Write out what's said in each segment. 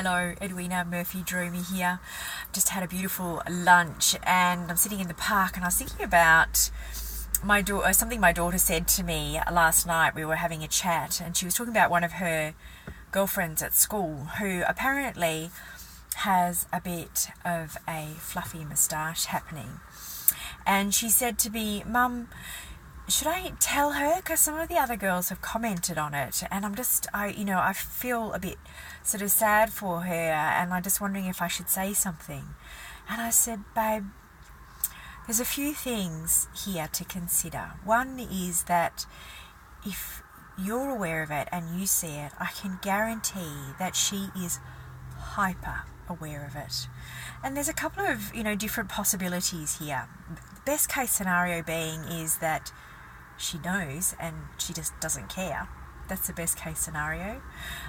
Hello, Edwina, Murphy-Droomer here. Just had a beautiful lunch and I'm sitting in the park and I was thinking about something my daughter said to me last night. We were having a chat and she was talking about one of her girlfriends at school who apparently has a bit of a fluffy moustache happening. And she said to me, "Mum, should I tell her? Because some of the other girls have commented on it, and I feel a bit sort of sad for her, and I'm just wondering if I should say something." And I said, "Babe, there's a few things here to consider. One is that if you're aware of it and you see it, I can guarantee that she is hyper aware of it. And there's a couple of, different possibilities here. The best case scenario being is that she knows and she just doesn't care. That's the best case scenario.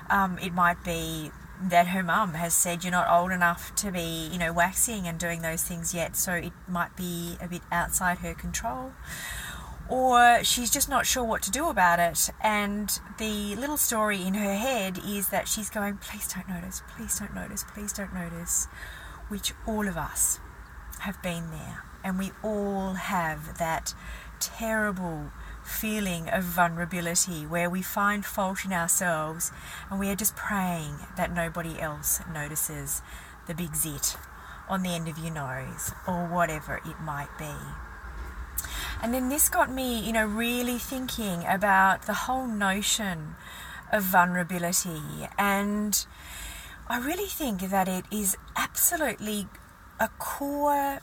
It might be that her mum has said you're not old enough to be, waxing and doing those things yet, so it might be a bit outside her control. Or she's just not sure what to do about it, and the little story in her head is that she's going, please don't notice, please don't notice, please don't notice, which all of us have been there, and we all have that terrible feeling of vulnerability where we find fault in ourselves and we are just praying that nobody else notices the big zit on the end of your nose or whatever it might be. And then this got me, really thinking about the whole notion of vulnerability, and I really think that it is absolutely a core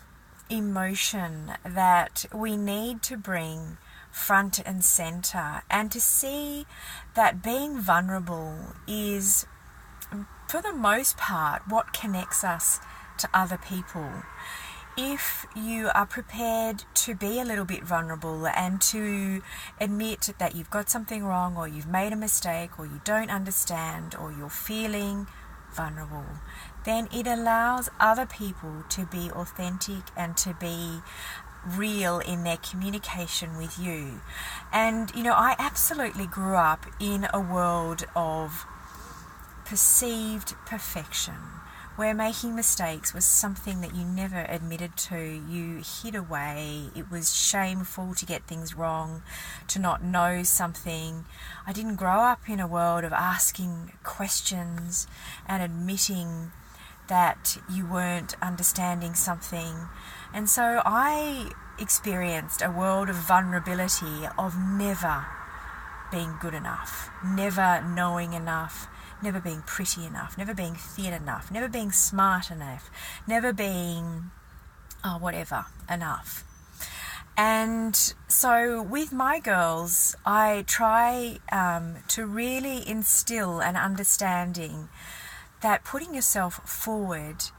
emotion that we need to bring front and center, and to see that being vulnerable is, for the most part, what connects us to other people. If you are prepared to be a little bit vulnerable and to admit that you've got something wrong, or you've made a mistake, or you don't understand, or you're feeling vulnerable, then it allows other people to be authentic and to be real in their communication with you. And I absolutely grew up in a world of perceived perfection, where making mistakes was something that you never admitted to, you hid away. It was shameful to get things wrong, to not know something. I didn't grow up in a world of asking questions and admitting that you weren't understanding something. And so I experienced a world of vulnerability, of never being good enough, never knowing enough, never being pretty enough, never being thin enough, never being smart enough, never being whatever enough. And so with my girls, I try to really instill an understanding that putting yourself forward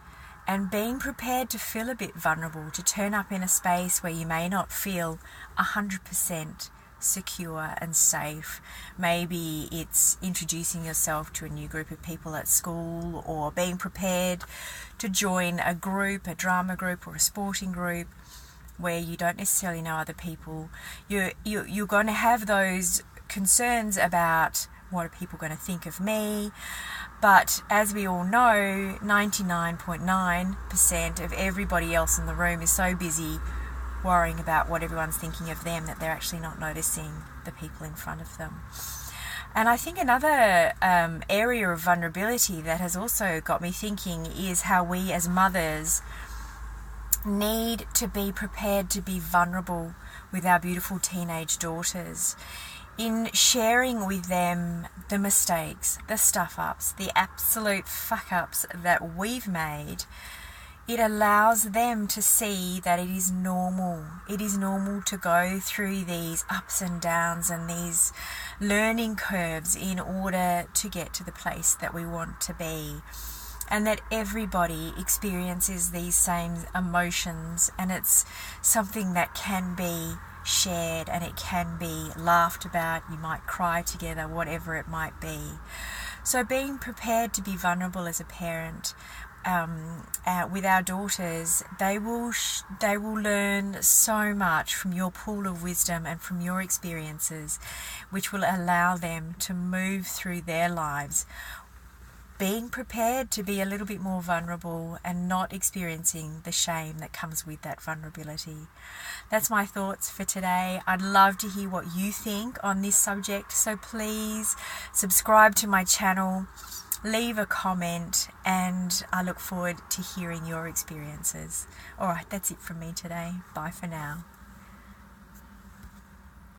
and being prepared to feel a bit vulnerable, to turn up in a space where you may not feel 100% secure and safe. Maybe it's introducing yourself to a new group of people at school, or being prepared to join a group, a drama group or a sporting group where you don't necessarily know other people. You're going to have those concerns about, what are people going to think of me? But as we all know, 99.9% of everybody else in the room is so busy worrying about what everyone's thinking of them that they're actually not noticing the people in front of them. And I think another area of vulnerability that has also got me thinking is how we as mothers need to be prepared to be vulnerable with our beautiful teenage daughters, in sharing with them the mistakes, the stuff-ups, the absolute fuck-ups that we've made. It allows them to see that it is normal. It is normal to go through these ups and downs and these learning curves in order to get to the place that we want to be. And that everybody experiences these same emotions, and it's something that can be shared and it can be laughed about. You might cry together, whatever it might be. So being prepared to be vulnerable as a parent with our daughters, they will learn so much from your pool of wisdom and from your experiences, which will allow them to move through their lives being prepared to be a little bit more vulnerable and not experiencing the shame that comes with that vulnerability. That's my thoughts for today. I'd love to hear what you think on this subject, so please subscribe to my channel, leave a comment, and I look forward to hearing your experiences. All right, that's it from me today. Bye for now.